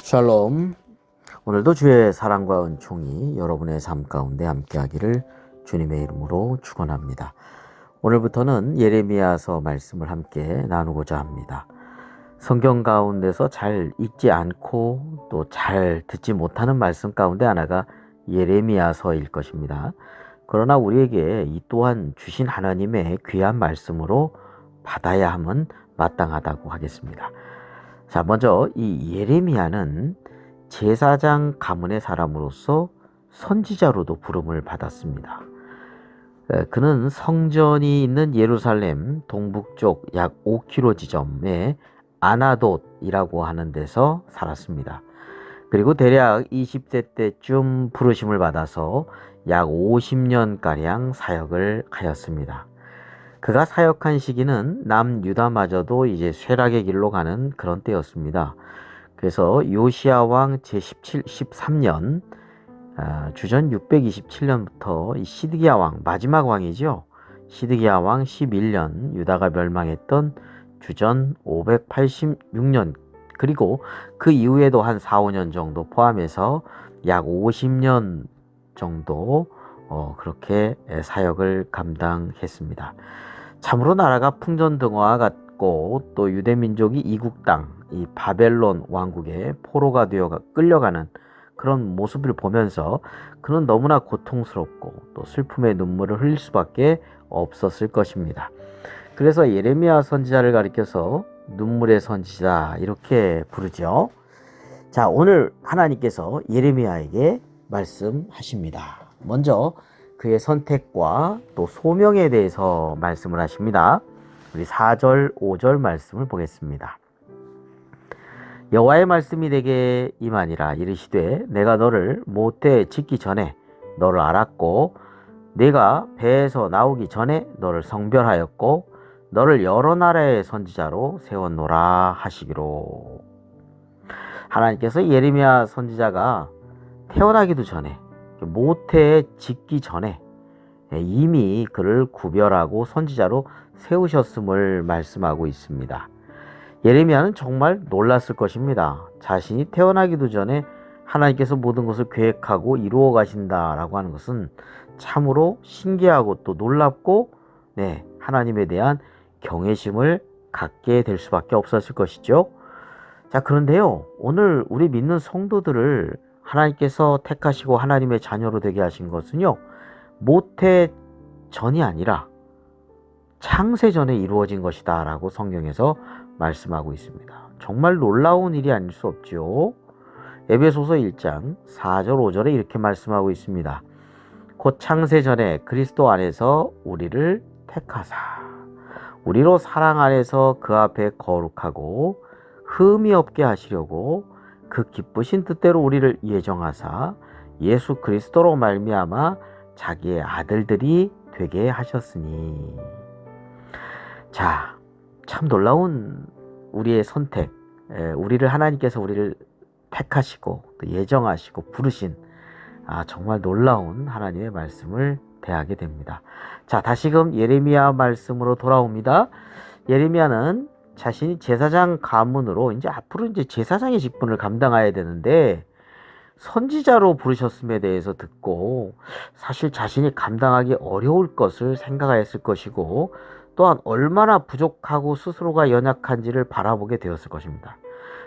샬롬. 오늘도 주의 사랑과 은총이 여러분의 삶 가운데 함께하기를 주님의 이름으로 축원합니다. 오늘부터는 예레미야서 말씀을 함께 나누고자 합니다. 성경 가운데서 잘 읽지 않고 또 잘 듣지 못하는 말씀 가운데 하나가 예레미야서일 것입니다. 그러나 우리에게 이 또한 주신 하나님의 귀한 말씀으로 받아야 함은 마땅하다고 하겠습니다. 자, 먼저 이 예레미야는 제사장 가문의 사람으로서 선지자로도 부름을 받았습니다. 그는 성전이 있는 예루살렘 동북쪽 약 5km 지점에 아나돗이라고 하는 데서 살았습니다. 그리고 대략 20세 때쯤 부르심을 받아서 약 50년가량 사역을 하였습니다. 그가 사역한 시기는 남유다마저도 이제 쇠락의 길로 가는 그런 때였습니다. 그래서 요시야 왕 제13년 주전 627년부터 시드기야 왕, 마지막 왕이죠. 시드기야 왕 11년 유다가 멸망했던 주전 586년, 그리고 그 이후에도 한 4, 5년 정도 포함해서 약 50년 정도 그렇게 사역을 감당했습니다. 참으로 나라가 풍전등화 같고 또 유대민족이 이국 땅, 이 바벨론 왕국의 포로가 되어 끌려가는 그런 모습을 보면서 그는 너무나 고통스럽고 또 슬픔의 눈물을 흘릴 수밖에 없었을 것입니다. 그래서 예레미야 선지자를 가리켜서 눈물의 선지자 이렇게 부르죠. 자, 오늘 하나님께서 예레미야에게 말씀하십니다. 먼저 그의 선택과 또 소명에 대해서 말씀을 하십니다. 우리 4절, 5절 말씀을 보겠습니다. 여호와의 말씀이 내게 임하니라. 이르시되 내가 너를 모태에 짓기 전에 너를 알았고 내가 배에서 나오기 전에 너를 성별하였고 너를 여러 나라의 선지자로 세웠노라 하시기로. 하나님께서 예레미야 선지자가 태어나기도 전에, 모태에 짓기 전에 이미 그를 구별하고 선지자로 세우셨음을 말씀하고 있습니다. 예레미야는 정말 놀랐을 것입니다. 자신이 태어나기도 전에 하나님께서 모든 것을 계획하고 이루어 가신다라고 하는 것은 참으로 신기하고 또 놀랍고 하나님에 대한 경외심을 갖게 될 수밖에 없었을 것이죠. 자, 그런데요, 오늘 우리 믿는 성도들을 하나님께서 택하시고 하나님의 자녀로 되게 하신 것은요, 모태 전이 아니라 창세 전에 이루어진 것이다 라고 성경에서 말씀하고 있습니다. 정말 놀라운 일이 아닐 수 없죠. 에베소서 1장 4절 5절에 이렇게 말씀하고 있습니다. 곧 창세 전에 그리스도 안에서 우리를 택하사 우리로 사랑 안에서 그 앞에 거룩하고 흠이 없게 하시려고 그 기쁘신 뜻대로 우리를 예정하사 예수 그리스도로 말미암아 자기의 아들들이 되게 하셨으니. 자, 참 놀라운 우리의 선택, 하나님께서 우리를 택하시고 또 예정하시고 부르신 정말 놀라운 하나님의 말씀을 대하게 됩니다. 자, 다시금 예레미야 말씀으로 돌아옵니다. 예레미야는 자신이 제사장 가문으로 이제 앞으로 제사장의 직분을 감당해야 되는데 선지자로 부르셨음에 대해서 듣고 사실 자신이 감당하기 어려울 것을 생각하였을 것이고 또한 얼마나 부족하고 스스로가 연약한지를 바라보게 되었을 것입니다.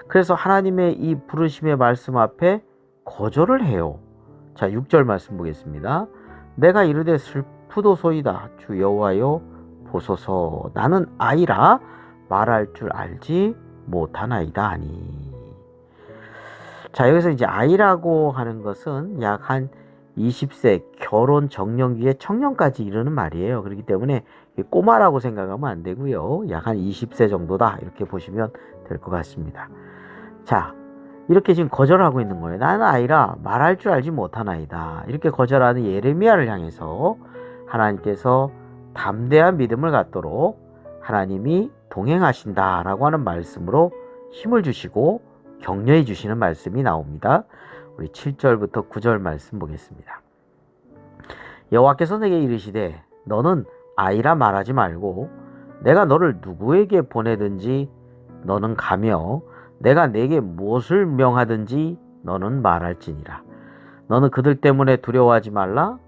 그래서 하나님의 이 부르심의 말씀 앞에 거절을 해요. 자, 6절 말씀 보겠습니다. 내가 이르되 슬프도소이다. 주 여호와여 보소서. 나는 아이라 말할 줄 알지 못하나이다 하니. 자, 여기서 이제 아이라고 하는 것은 약 한 20세 결혼 정년기에 청년까지 이르는 말이에요. 그렇기 때문에 꼬마라고 생각하면 안 되고요. 약 한 20세 정도다 이렇게 보시면 될 것 같습니다. 자, 이렇게 지금 거절하고 있는 거예요. 나는 아이라 말할 줄 알지 못하나이다. 이렇게 거절하는 예레미야를 향해서 하나님께서 담대한 믿음을 갖도록 하나님이 동행하신다라고 하는 말씀으로 힘을 주시고 격려해 주시는 말씀이 나옵니다. 우리 7절부터 9절 말씀 보겠습니다. 여호와께서 내게 이르시되 너는 아이라 말하지 말고 내가 너를 누구에게 보내든지 너는 가며 내가 네게 무엇을 명하든지 너는 말할지니라. 너는 그들 때문에 두려워하지 말라.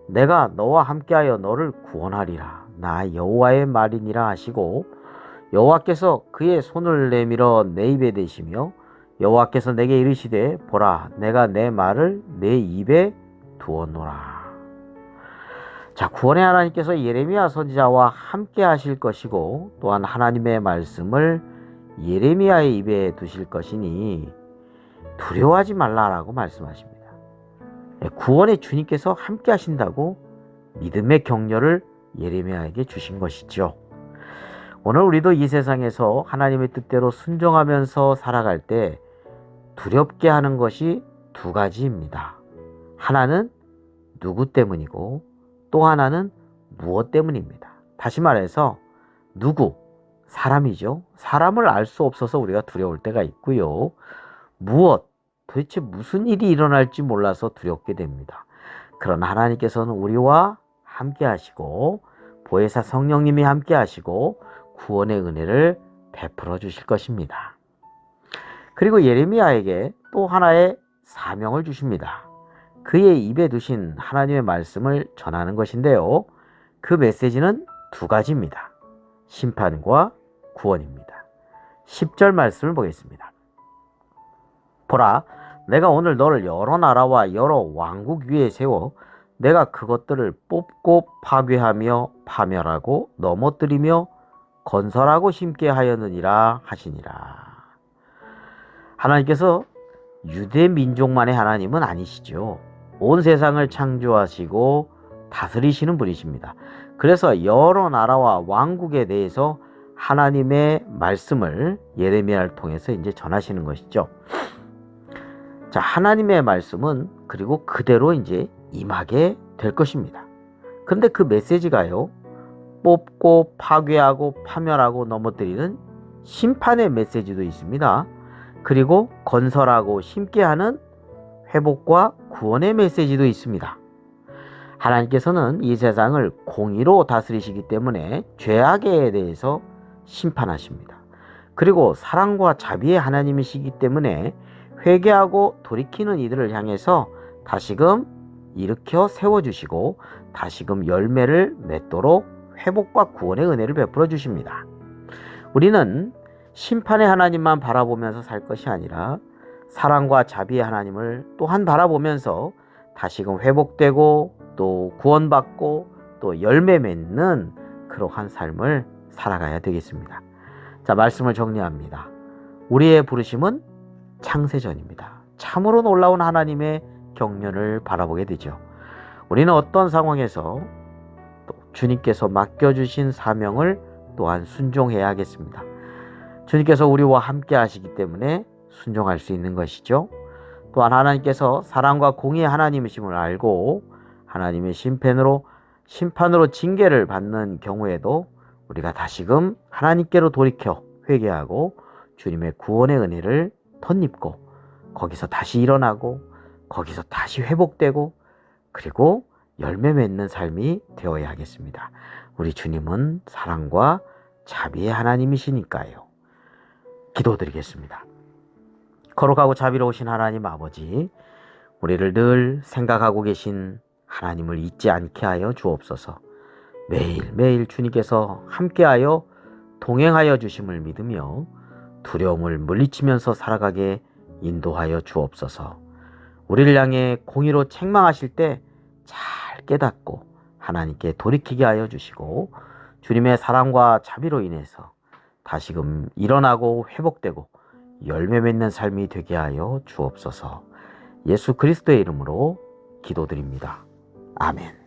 내가 너와 함께하여 너를 구원하리라. 나 여호와의 말이니라 하시고 여호와께서 그의 손을 내밀어 내 입에 대시며 여호와께서 내게 이르시되 보라 내가 내 말을 내 입에 두었노라. 자, 구원의 하나님께서 예레미야 선지자와 함께 하실 것이고 또한 하나님의 말씀을 예레미야의 입에 두실 것이니 두려워하지 말라라고 말씀하십니다. 구원의 주님께서 함께 하신다고 믿음의 격려를 예레미야에게 주신 것이죠. 오늘 우리도 이 세상에서 하나님의 뜻대로 순종하면서 살아갈 때 두렵게 하는 것이 두 가지입니다. 하나는 누구 때문이고 또 하나는 무엇 때문입니다. 다시 말해서 누구? 사람이죠. 사람을 알 수 없어서 우리가 두려울 때가 있고요. 무엇? 도대체 무슨 일이 일어날지 몰라서 두렵게 됩니다. 그러나 하나님께서는 우리와 함께 하시고 보혜사 성령님이 함께 하시고 구원의 은혜를 베풀어 주실 것입니다. 그리고 예레미야에게 또 하나의 사명을 주십니다. 그의 입에 두신 하나님의 말씀을 전하는 것인데요. 그 메시지는 두 가지입니다. 심판과 구원입니다. 10절 말씀을 보겠습니다. 보라, 내가 오늘 너를 여러 나라와 여러 왕국 위에 세워 내가 그것들을 뽑고 파괴하며 파멸하고 넘어뜨리며 건설하고 심게 하였느니라 하시니라. 하나님께서 유대 민족만의 하나님은 아니시죠. 온 세상을 창조하시고 다스리시는 분이십니다. 그래서 여러 나라와 왕국에 대해서 하나님의 말씀을 예레미야를 통해서 이제 전하시는 것이죠. 자, 하나님의 말씀은 그리고 그대로 이제 임하게 될 것입니다. 그런데 그 메시지가요, 뽑고 파괴하고 파멸하고 넘어뜨리는 심판의 메시지도 있습니다. 그리고 건설하고 심게 하는 회복과 구원의 메시지도 있습니다. 하나님께서는 이 세상을 공의로 다스리시기 때문에 죄악에 대해서 심판하십니다. 그리고 사랑과 자비의 하나님이시기 때문에 회개하고 돌이키는 이들을 향해서 다시금 일으켜 세워주시고 다시금 열매를 맺도록 회복과 구원의 은혜를 베풀어 주십니다. 우리는 심판의 하나님만 바라보면서 살 것이 아니라 사랑과 자비의 하나님을 또한 바라보면서 다시금 회복되고 또 구원받고 또 열매 맺는 그러한 삶을 살아가야 되겠습니다. 자, 말씀을 정리합니다. 우리의 부르심은 창세전입니다. 참으로 놀라운 하나님의 경륜을 바라보게 되죠. 우리는 어떤 상황에서 또 주님께서 맡겨주신 사명을 또한 순종해야 하겠습니다. 주님께서 우리와 함께 하시기 때문에 순종할 수 있는 것이죠. 또한 하나님께서 사랑과 공의의 하나님이심을 알고 하나님의 심판으로 징계를 받는 경우에도 우리가 다시금 하나님께로 돌이켜 회개하고 주님의 구원의 은혜를 덧입고 거기서 다시 일어나고 거기서 다시 회복되고 그리고 열매 맺는 삶이 되어야 하겠습니다. 우리 주님은 사랑과 자비의 하나님이시니까요. 기도드리겠습니다. 거룩하고 자비로우신 하나님 아버지, 우리를 늘 생각하고 계신 하나님을 잊지 않게 하여 주옵소서. 매일매일 주님께서 함께하여 동행하여 주심을 믿으며 두려움을 물리치면서 살아가게 인도하여 주옵소서. 우리를 향해 공의로 책망하실 때 잘 깨닫고 하나님께 돌이키게 하여 주시고 주님의 사랑과 자비로 인해서 다시금 일어나고 회복되고 열매 맺는 삶이 되게 하여 주옵소서. 예수 그리스도의 이름으로 기도드립니다. 아멘.